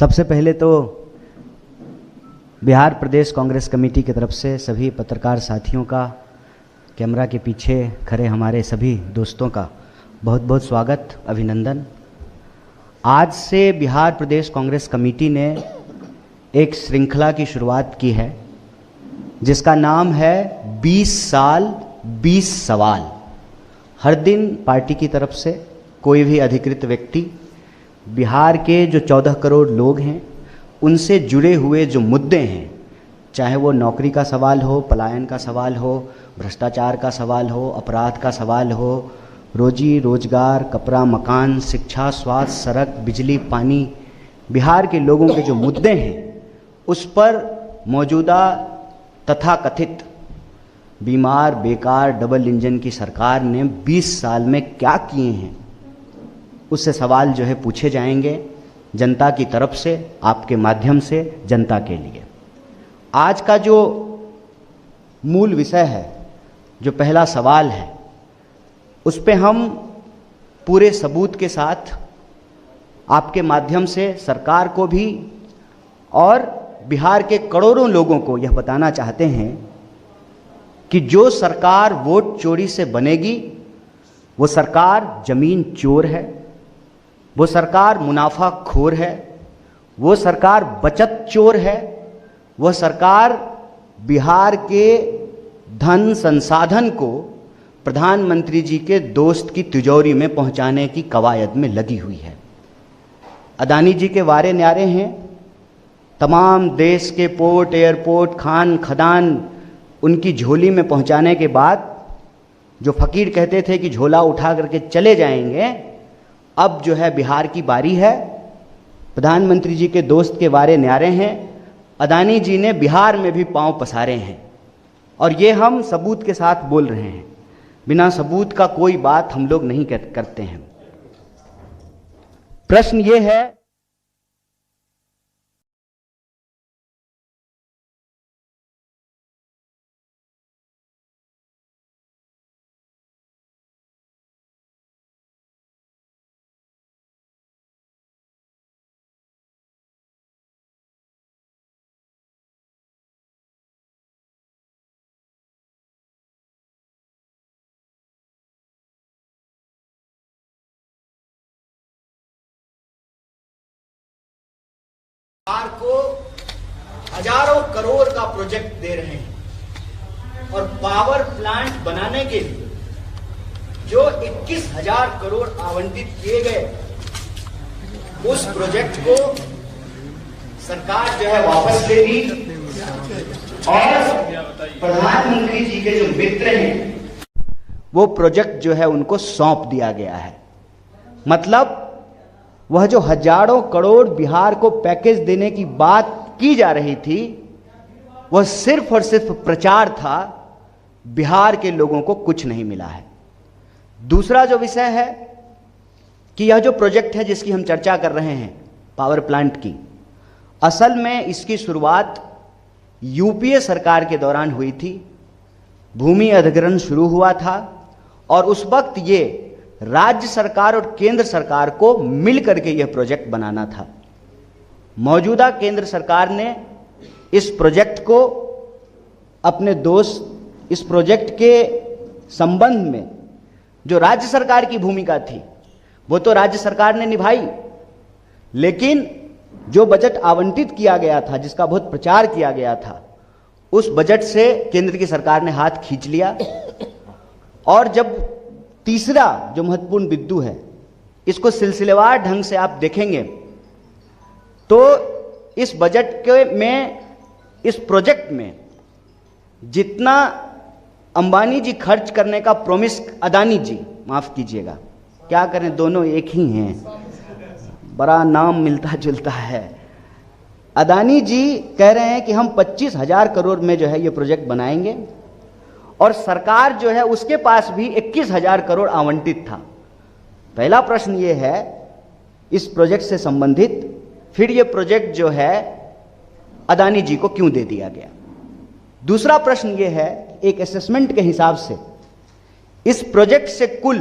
सबसे पहले तो बिहार प्रदेश कांग्रेस कमेटी की तरफ से सभी पत्रकार साथियों का, कैमरा के पीछे खड़े हमारे सभी दोस्तों का बहुत बहुत स्वागत, अभिनंदन। आज से बिहार प्रदेश कांग्रेस कमेटी ने एक श्रृंखला की शुरुआत की है जिसका नाम है 20 साल 20 सवाल। हर दिन पार्टी की तरफ से कोई भी अधिकृत व्यक्ति बिहार के जो 14 करोड़ लोग हैं उनसे जुड़े हुए जो मुद्दे हैं, चाहे वो नौकरी का सवाल हो, पलायन का सवाल हो, भ्रष्टाचार का सवाल हो, अपराध का सवाल हो, रोजी रोजगार, कपड़ा मकान, शिक्षा, स्वास्थ्य, सड़क, बिजली, पानी, बिहार के लोगों के जो मुद्दे हैं उस पर मौजूदा तथाकथित बीमार, बेकार, डबल इंजन की सरकार ने 20 साल में क्या किए हैं, उससे सवाल जो है पूछे जाएंगे जनता की तरफ से, आपके माध्यम से जनता के लिए। आज का जो मूल विषय है, जो पहला सवाल है, उस पे हम पूरे सबूत के साथ आपके माध्यम से सरकार को भी और बिहार के करोड़ों लोगों को यह बताना चाहते हैं कि जो सरकार वोट चोरी से बनेगी वो सरकार जमीन चोर है, वो सरकार मुनाफाखोर है, वो सरकार बचत चोर है, वह सरकार बिहार के धन संसाधन को प्रधानमंत्री जी के दोस्त की तिजोरी में पहुंचाने की कवायद में लगी हुई है। अदानी जी के वारे न्यारे हैं, तमाम देश के पोर्ट, एयरपोर्ट, खान खदान उनकी झोली में पहुंचाने के बाद जो फकीर कहते थे कि झोला उठा करके चले जाएंगे, अब जो है बिहार की बारी है। प्रधानमंत्री जी के दोस्त के वारे न्यारे हैं, अदानी जी ने बिहार में भी पांव पसारे हैं और ये हम सबूत के साथ बोल रहे हैं। बिना सबूत का कोई बात हम लोग नहीं करते हैं। प्रश्न ये है बिहार को हजारों करोड़ का प्रोजेक्ट दे रहे हैं और पावर प्लांट बनाने के लिए जो 21,000 करोड़ आवंटित किए गए, उस प्रोजेक्ट को सरकार जो है वापस लेगी और प्रधानमंत्री जी के जो मित्र हैं वो प्रोजेक्ट जो है उनको सौंप दिया गया है। मतलब वह जो हजारों करोड़ बिहार को पैकेज देने की बात की जा रही थी, वह सिर्फ और सिर्फ प्रचार था, बिहार के लोगों को कुछ नहीं मिला है। दूसरा जो विषय है कि यह जो प्रोजेक्ट है जिसकी हम चर्चा कर रहे हैं पावर प्लांट की, असल में इसकी शुरुआत यूपीए सरकार के दौरान हुई थी। भूमि अधिग्रहण शुरू हुआ था और उस वक्त ये राज्य सरकार और केंद्र सरकार को मिलकर के यह प्रोजेक्ट बनाना था। मौजूदा केंद्र सरकार ने इस प्रोजेक्ट को अपने दोस्त, इस प्रोजेक्ट के संबंध में जो राज्य सरकार की भूमिका थी वो तो राज्य सरकार ने निभाई, लेकिन जो बजट आवंटित किया गया था, जिसका बहुत प्रचार किया गया था, उस बजट से केंद्र की सरकार ने हाथ खींच लिया। और जब तीसरा जो महत्वपूर्ण बिंदु है, इसको सिलसिलेवार ढंग से आप देखेंगे तो इस बजट के में, इस प्रोजेक्ट में जितना अंबानी जी खर्च करने का प्रॉमिस, अदानी जी, माफ कीजिएगा, क्या करें दोनों एक ही हैं, बड़ा नाम मिलता जुलता है। अदानी जी कह रहे हैं कि हम 25,000 करोड़ में जो है ये प्रोजेक्ट बनाएंगे और सरकार जो है उसके पास भी 21,000 करोड़ आवंटित था। पहला प्रश्न ये है इस प्रोजेक्ट से संबंधित, फिर ये प्रोजेक्ट जो है अदानी जी को क्यों दे दिया गया। दूसरा प्रश्न ये है, एक असेसमेंट के हिसाब से इस प्रोजेक्ट से कुल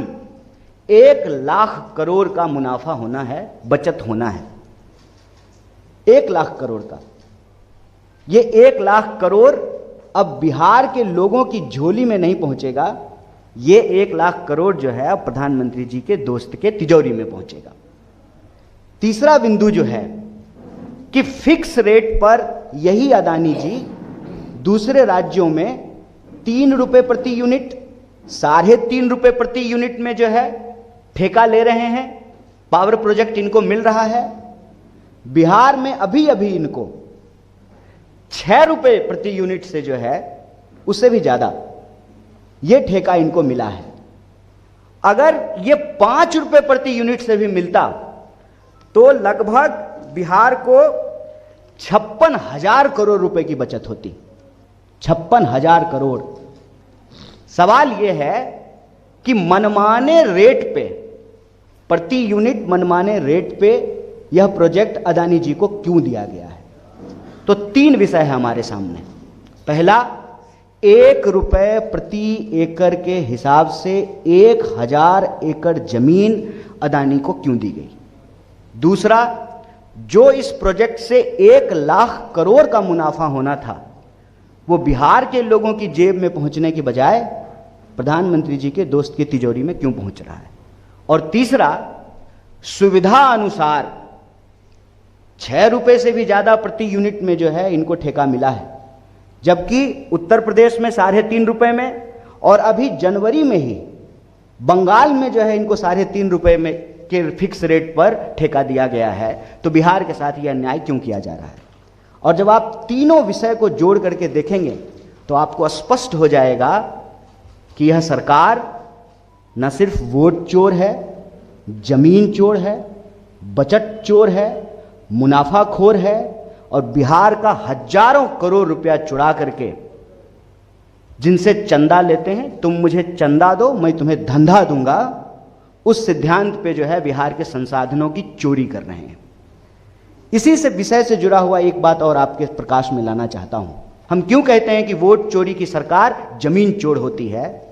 1 लाख करोड़ का मुनाफा होना है, बचत होना है। 1 लाख करोड़ का। ये 1 लाख करोड़ अब बिहार के लोगों की झोली में नहीं पहुंचेगा, ये 1 लाख करोड़ जो है अब प्रधानमंत्री जी के दोस्त के तिजोरी में पहुंचेगा। तीसरा बिंदु जो है कि फिक्स रेट पर यही अदानी जी दूसरे राज्यों में 3 रुपए प्रति यूनिट, 3.5 रुपए प्रति यूनिट में जो है ठेका ले रहे हैं। पावर प्रोजेक्ट इनको मिल रहा है। बिहार में अभी अभी इनको 6 रुपए प्रति यूनिट से जो है उससे भी ज्यादा ये ठेका इनको मिला है। अगर ये 5 रुपए प्रति यूनिट से भी मिलता तो लगभग बिहार को 56,000 करोड़ रुपए की बचत होती। 56,000 करोड़। सवाल यह है कि मनमाने रेट पे, प्रति यूनिट मनमाने रेट पे यह प्रोजेक्ट अदानी जी को क्यों दिया गया है? तो 3 विषय है हमारे सामने। पहला, 1 रुपए प्रति एकड़ के हिसाब से 1,000 एकड़ जमीन अदानी को क्यों दी गई? दूसरा, जो इस प्रोजेक्ट से 1 लाख करोड़ का मुनाफा होना था वो बिहार के लोगों की जेब में पहुंचने की बजाय प्रधानमंत्री जी के दोस्त की तिजोरी में क्यों पहुंच रहा है? और तीसरा, सुविधा अनुसार 6 रुपए से भी ज्यादा प्रति यूनिट में जो है इनको ठेका मिला है, जबकि उत्तर प्रदेश में 3.5 रुपए में और अभी जनवरी में ही बंगाल में जो है इनको 3.5 रुपए में के फिक्स रेट पर ठेका दिया गया है। तो बिहार के साथ यह अन्याय क्यों किया जा रहा है? और जब आप तीनों विषय को जोड़ करके देखेंगे तो आपको स्पष्ट हो जाएगा कि यह सरकार न सिर्फ वोट चोर है, जमीन चोर है, बचत चोर है, मुनाफाखोर है और बिहार का हजारों करोड़ रुपया चुरा करके जिनसे चंदा लेते हैं, तुम मुझे चंदा दो मैं तुम्हें धंधा दूंगा, उस सिद्धांत पे जो है बिहार के संसाधनों की चोरी कर रहे हैं। इसी से विषय से जुड़ा हुआ एक बात और आपके प्रकाश में लाना चाहता हूं। हम क्यों कहते हैं कि वोट चोरी की सरकार जमीन चोर होती है?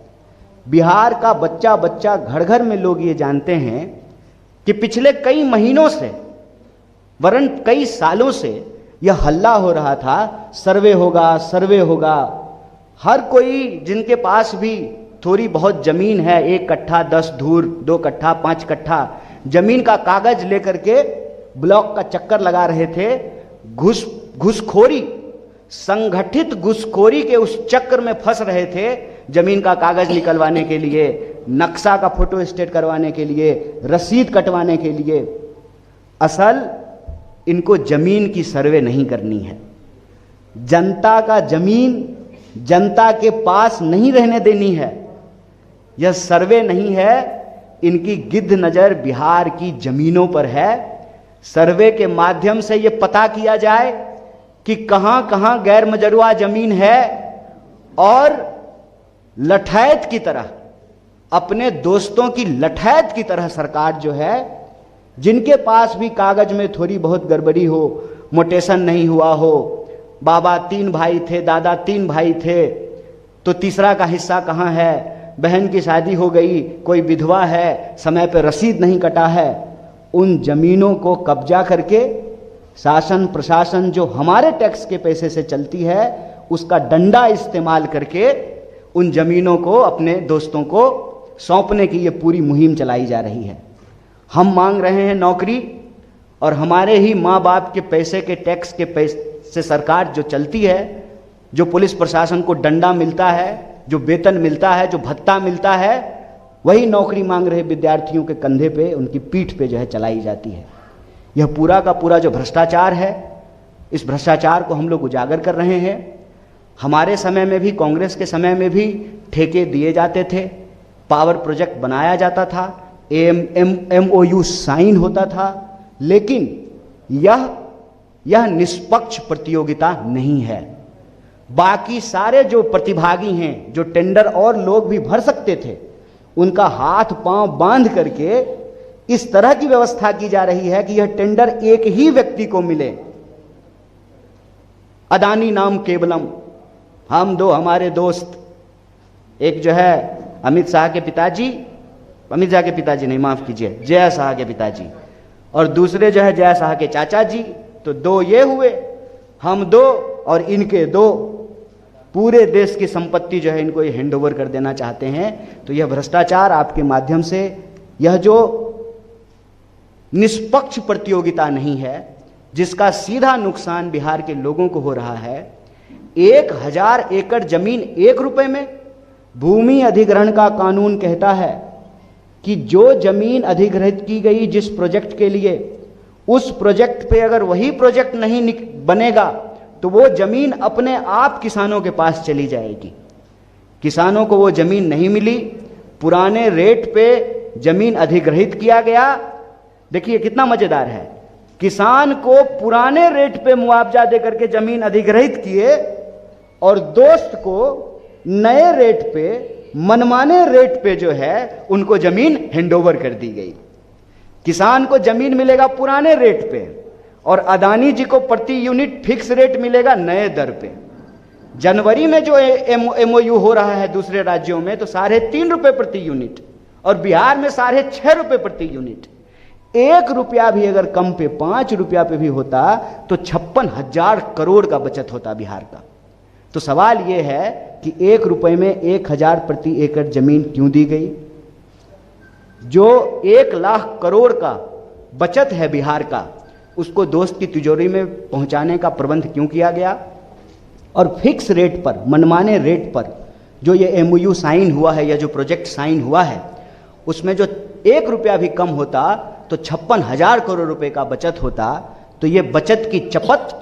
बिहार का बच्चा बच्चा घर घर में लोग ये जानते हैं कि पिछले कई महीनों से वरन कई सालों से यह हल्ला हो रहा था, सर्वे होगा, सर्वे होगा। हर कोई जिनके पास भी थोड़ी बहुत जमीन है, 1 कट्ठा 10 धूर, 2 कट्ठा 5 कट्ठा जमीन का कागज लेकर के ब्लॉक का चक्कर लगा रहे थे। घुसखोरी, संगठित घुसखोरी के उस चक्कर में फंस रहे थे, जमीन का कागज निकलवाने के लिए, नक्शा का फोटो स्टेट करवाने के लिए, रसीद कटवाने के लिए। असल इनको जमीन की सर्वे नहीं करनी है। जनता का जमीन जनता के पास नहीं रहने देनी है। यह सर्वे नहीं है, इनकी गिद्ध नजर बिहार की जमीनों पर है। सर्वे के माध्यम से यह पता किया जाए कि कहां कहां गैर मजरूआ जमीन है और लठैत की तरह, अपने दोस्तों की लठैत की तरह सरकार जो है, जिनके पास भी कागज में थोड़ी बहुत गड़बड़ी हो, मोटेशन नहीं हुआ हो, बाबा 3 भाई थे, दादा 3 भाई थे, तो तीसरा का हिस्सा कहाँ है? बहन की शादी हो गई, कोई विधवा है, समय पर रसीद नहीं कटा है, उन जमीनों को कब्जा करके शासन प्रशासन जो हमारे टैक्स के पैसे से चलती है उसका डंडा इस्तेमाल करके उन जमीनों को अपने दोस्तों को सौंपने की ये पूरी मुहिम चलाई जा रही है। हम मांग रहे हैं नौकरी, और हमारे ही माँ बाप के पैसे के टैक्स के पैसे से सरकार जो चलती है, जो पुलिस प्रशासन को डंडा मिलता है, जो वेतन मिलता है, जो भत्ता मिलता है, वही नौकरी मांग रहे विद्यार्थियों के कंधे पे, उनकी पीठ पे जो है चलाई जाती है। यह पूरा का पूरा जो भ्रष्टाचार है, इस भ्रष्टाचार को हम लोग उजागर कर रहे हैं। हमारे समय में भी, कांग्रेस के समय में भी ठेके दिए जाते थे, पावर प्रोजेक्ट बनाया जाता था, MOU साइन होता था, लेकिन यह निष्पक्ष प्रतियोगिता नहीं है। बाकी सारे जो प्रतिभागी हैं, जो टेंडर और लोग भी भर सकते थे, उनका हाथ पांव बांध करके इस तरह की व्यवस्था की जा रही है कि यह टेंडर एक ही व्यक्ति को मिले। अदानी नाम केवलम। हम दो हमारे दोस्त, एक जो है अमित शाह के पिताजी नहीं, माफ कीजिए, जय शाह के पिताजी, और दूसरे जो है जय शाह के चाचा जी, तो 2 ये हुए, हम 2 और इनके 2, पूरे देश की संपत्ति जो है इनको ये हैंड ओवर कर देना चाहते हैं। तो यह भ्रष्टाचार आपके माध्यम से, यह जो निष्पक्ष प्रतियोगिता नहीं है, जिसका सीधा नुकसान बिहार के लोगों को हो रहा है। 1000 एकड़ जमीन 1 रुपए में। भूमि अधिग्रहण का कानून कहता है कि जो जमीन अधिग्रहित की गई जिस प्रोजेक्ट के लिए, उस प्रोजेक्ट पे अगर वही प्रोजेक्ट नहीं बनेगा तो वो जमीन अपने आप किसानों के पास चली जाएगी। किसानों को वो जमीन नहीं मिली, पुराने रेट पे जमीन अधिग्रहित किया गया। देखिए कितना मजेदार है, किसान को पुराने रेट पे मुआवजा देकर के जमीन अधिग्रहित किए और दोस्त को नए रेट पे, मनमाने रेट पे जो है उनको जमीन हैंडओवर कर दी गई। किसान को जमीन मिलेगा पुराने रेट पे और अदानी जी को प्रति यूनिट फिक्स रेट मिलेगा नए दर पे। जनवरी में जो एमओयू हो रहा है दूसरे राज्यों में तो 3.5 रुपए प्रति यूनिट और बिहार में 6.5 रुपए प्रति यूनिट। 1 रुपया भी अगर कम पे 5 रुपया पे भी होता तो 56,000 करोड़ का बचत होता बिहार का। तो सवाल यह है कि 1 रुपए में 1000 प्रति एकड़ जमीन क्यों दी गई? जो 1 लाख करोड़ का बचत है बिहार का, उसको दोस्त की तिजोरी में पहुंचाने का प्रबंध क्यों किया गया? और फिक्स रेट पर, मनमाने रेट पर जो ये एमओयू साइन हुआ है या जो प्रोजेक्ट साइन हुआ है, उसमें जो 1 रुपया भी कम होता तो 56,000 करोड़ रुपए का बचत होता। तो ये बचत की चपत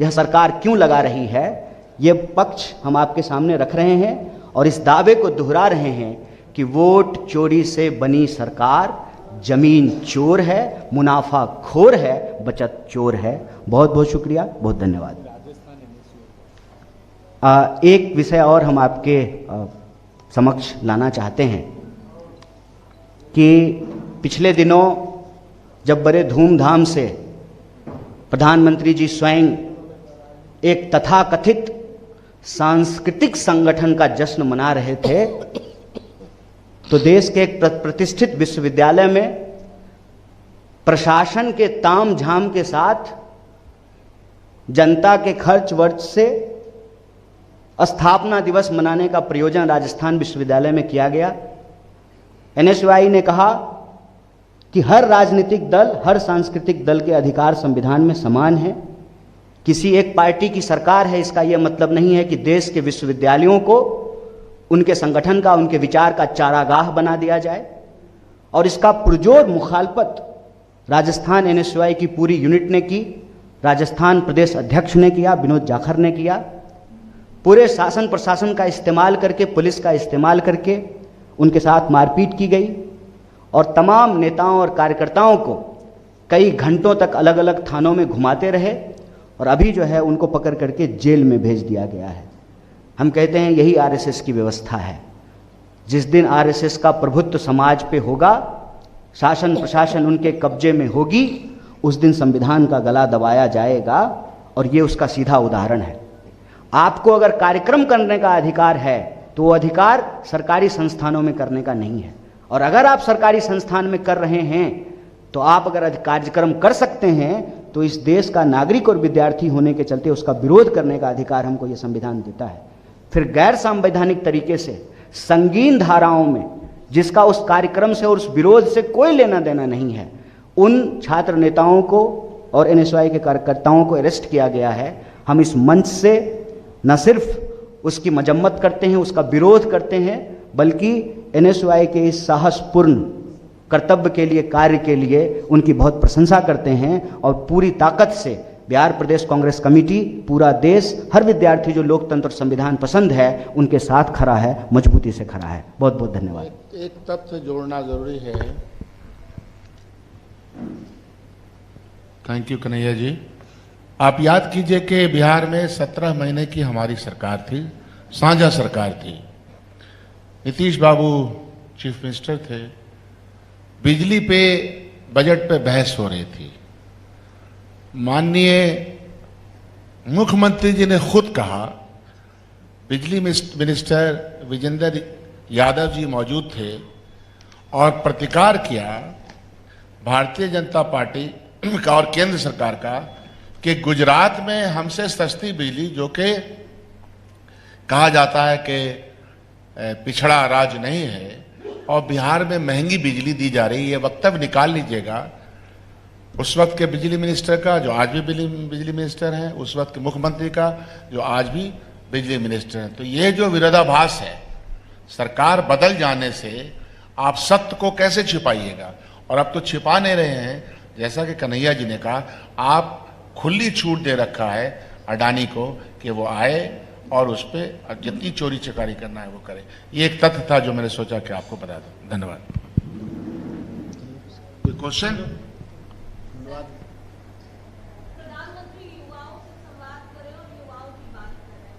यह सरकार क्यों लगा रही है, ये पक्ष हम आपके सामने रख रहे हैं और इस दावे को दोहरा रहे हैं कि वोट चोरी से बनी सरकार जमीन चोर है, मुनाफा खोर है, बचत चोर है। बहुत बहुत शुक्रिया, बहुत धन्यवाद। एक विषय और हम आपके समक्ष लाना चाहते हैं कि पिछले दिनों जब बड़े धूमधाम से प्रधानमंत्री जी स्वयं एक तथाकथित सांस्कृतिक संगठन का जश्न मना रहे थे, तो देश के एक प्रतिष्ठित विश्वविद्यालय में प्रशासन के ताम झाम के साथ जनता के खर्च वर्च से स्थापना दिवस मनाने का प्रयोजन राजस्थान विश्वविद्यालय में किया गया। एनएसयूआई ने कहा कि हर राजनीतिक दल, हर सांस्कृतिक दल के अधिकार संविधान में समान है। किसी एक पार्टी की सरकार है इसका यह मतलब नहीं है कि देश के विश्वविद्यालयों को उनके संगठन का, उनके विचार का चारागाह बना दिया जाए। और इसका पुरजोर मुखालफत राजस्थान एनएसयूआई की पूरी यूनिट ने की, राजस्थान प्रदेश अध्यक्ष ने किया, विनोद जाखड़ ने किया। पूरे शासन प्रशासन का इस्तेमाल करके, पुलिस का इस्तेमाल करके उनके साथ मारपीट की गई और तमाम नेताओं और कार्यकर्ताओं को कई घंटों तक अलग अलग थानों में घुमाते रहे और अभी जो है उनको पकड़ करके जेल में भेज दिया गया है। हम कहते हैं यही आरएसएस की व्यवस्था है। जिस दिन आरएसएस का प्रभुत्व समाज पे होगा, शासन प्रशासन उनके कब्जे में होगी, उस दिन संविधान का गला दबाया जाएगा और ये उसका सीधा उदाहरण है। आपको अगर कार्यक्रम करने का अधिकार है तो वो अधिकार सरकारी संस्थानों में करने का नहीं है। और अगर आप सरकारी संस्थान में कर रहे हैं तो आप अगर कार्यक्रम कर सकते हैं तो इस देश का नागरिक और विद्यार्थी होने के चलते उसका विरोध करने का अधिकार हमको ये संविधान देता है। फिर गैर संवैधानिक तरीके से संगीन धाराओं में, जिसका उस कार्यक्रम से और उस विरोध से कोई लेना देना नहीं है, उन छात्र नेताओं को और एनएसयूआई के कार्यकर्ताओं को अरेस्ट किया गया है। हम इस मंच से न सिर्फ उसकी मजम्मत करते हैं, उसका विरोध करते हैं, बल्कि एनएसयूआई के इस साहसपूर्ण कर्तव्य के लिए, कार्य के लिए उनकी बहुत प्रशंसा करते हैं। और पूरी ताकत से बिहार प्रदेश कांग्रेस कमेटी, पूरा देश, हर विद्यार्थी जो लोकतंत्र और संविधान पसंद है उनके साथ खड़ा है, मजबूती से खड़ा है। बहुत बहुत धन्यवाद। एक तथ्य जोड़ना जरूरी है। Thank you Kanhaiya ji. आप याद कीजिए कि बिहार में 17 महीने की हमारी सरकार थी, साझा सरकार थी। नीतीश बाबू चीफ मिनिस्टर थे। बिजली पे, बजट पे बहस हो रही थी। माननीय मुख्यमंत्री जी ने खुद कहा, बिजली मिनिस्टर विजेंद्र यादव जी मौजूद थे और प्रतिकार किया भारतीय जनता पार्टी का और केंद्र सरकार का कि गुजरात में हमसे सस्ती बिजली, जो कि कहा जाता है कि पिछड़ा राज्य नहीं है, और बिहार में महंगी बिजली दी जा रही है, ये वक्तव्य निकाल लीजिएगा उस वक्त के बिजली मिनिस्टर का, जो आज भी बिजली मिनिस्टर हैं, उस वक्त के मुख्यमंत्री का, जो आज भी बिजली मिनिस्टर हैं। तो ये जो विरोधाभास है, सरकार बदल जाने से आप सत्य को कैसे छिपाइएगा? और अब तो छिपा नहीं रहे हैं, जैसा कि कन्हैया जी ने कहा, आप खुली छूट दे रखा है अडानी को कि वो आए और उस पर जितनी चोरी चकारी करना है वो करे। ये एक तथ्य था जो मैंने सोचा कि आपको बता दूं। धन्यवाद। कोई क्वेश्चन? प्रधानमंत्री युवाओं से संवाद करें और युवाओं की बात करें।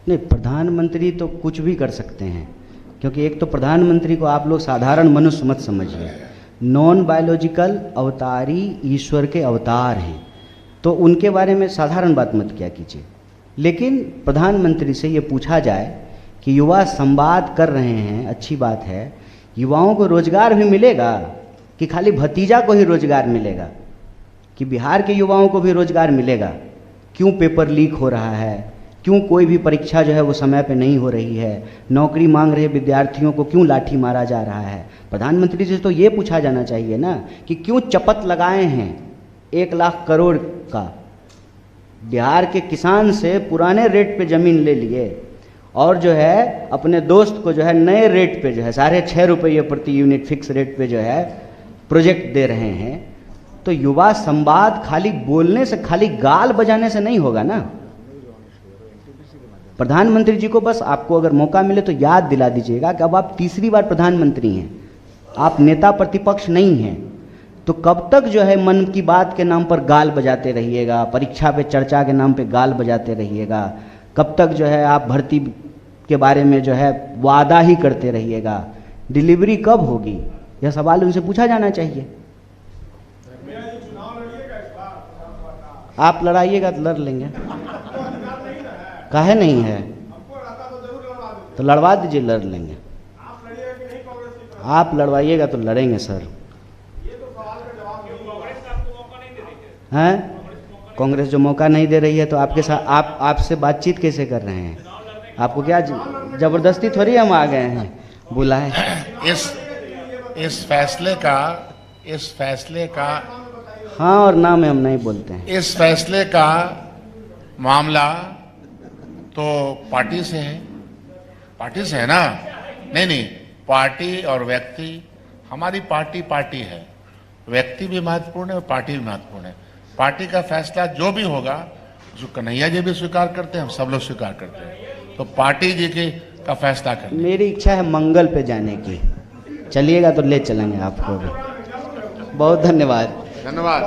नहीं, प्रधानमंत्री तो कुछ भी कर सकते हैं, क्योंकि एक तो प्रधानमंत्री को आप लोग साधारण मनुष्य मत समझिए। नॉन बायोलॉजिकल अवतारी ईश्वर के अवतार हैं, तो उनके बारे में साधारण बात मत किया कीजिए। लेकिन प्रधानमंत्री से ये पूछा जाए कि युवा संवाद कर रहे हैं, अच्छी बात है, युवाओं को रोजगार भी मिलेगा कि खाली भतीजा को ही रोजगार मिलेगा, कि बिहार के युवाओं को भी रोजगार मिलेगा? क्यों पेपर लीक हो रहा है? क्यों कोई भी परीक्षा जो है वो समय पे नहीं हो रही है? नौकरी मांग रहे विद्यार्थियों को क्यों लाठी मारा जा रहा है? प्रधानमंत्री से तो ये पूछा जाना चाहिए ना कि क्यों चपत लगाए हैं 1 लाख करोड़ का? बिहार के किसान से पुराने रेट पे ज़मीन ले लिए और जो है अपने दोस्त को जो है नए रेट पे जो है 6.5 रुपये प्रति यूनिट फिक्स रेट पे जो है प्रोजेक्ट दे रहे हैं। तो युवा संवाद खाली बोलने से, खाली गाल बजाने से नहीं होगा ना। प्रधानमंत्री जी को बस आपको अगर मौका मिले तो याद दिला दीजिएगा कि अब आप तीसरी बार प्रधानमंत्री हैं, आप नेता प्रतिपक्ष नहीं हैं। तो कब तक जो है मन की बात के नाम पर गाल बजाते रहिएगा, परीक्षा पे चर्चा के नाम पे गाल बजाते रहिएगा? कब तक जो है आप भर्ती के बारे में जो है वादा ही करते रहिएगा? डिलीवरी कब होगी? यह सवाल उनसे पूछा जाना चाहिए। आप लड़ाइएगा तो लड़ लेंगे, काहे नहीं है? तो लड़वा दीजिए, लड़ लेंगे। आप लड़वाइएगा तो लड़ेंगे सर। हैं? कांग्रेस जो मौका नहीं दे रही है तो आपके साथ आपसे बातचीत कैसे कर रहे हैं? आपको क्या जबरदस्ती थोड़ी हम आ गए हैं बुलाए? इस फैसले का हाँ और ना में हम नहीं बोलते हैं। इस फैसले का मामला तो पार्टी से है ना? नहीं, पार्टी और व्यक्ति, हमारी पार्टी है, व्यक्ति भी महत्वपूर्ण है और पार्टी भी महत्वपूर्ण है। पार्टी का फैसला जो भी होगा, जो कन्हैया जी भी स्वीकार करते हैं, हम सब लोग स्वीकार करते हैं, तो पार्टी जी का फैसला करना। मेरी इच्छा है मंगल पे जाने की, चलिएगा तो ले चलेंगे आपको भी। बहुत धन्यवाद। धन्यवाद।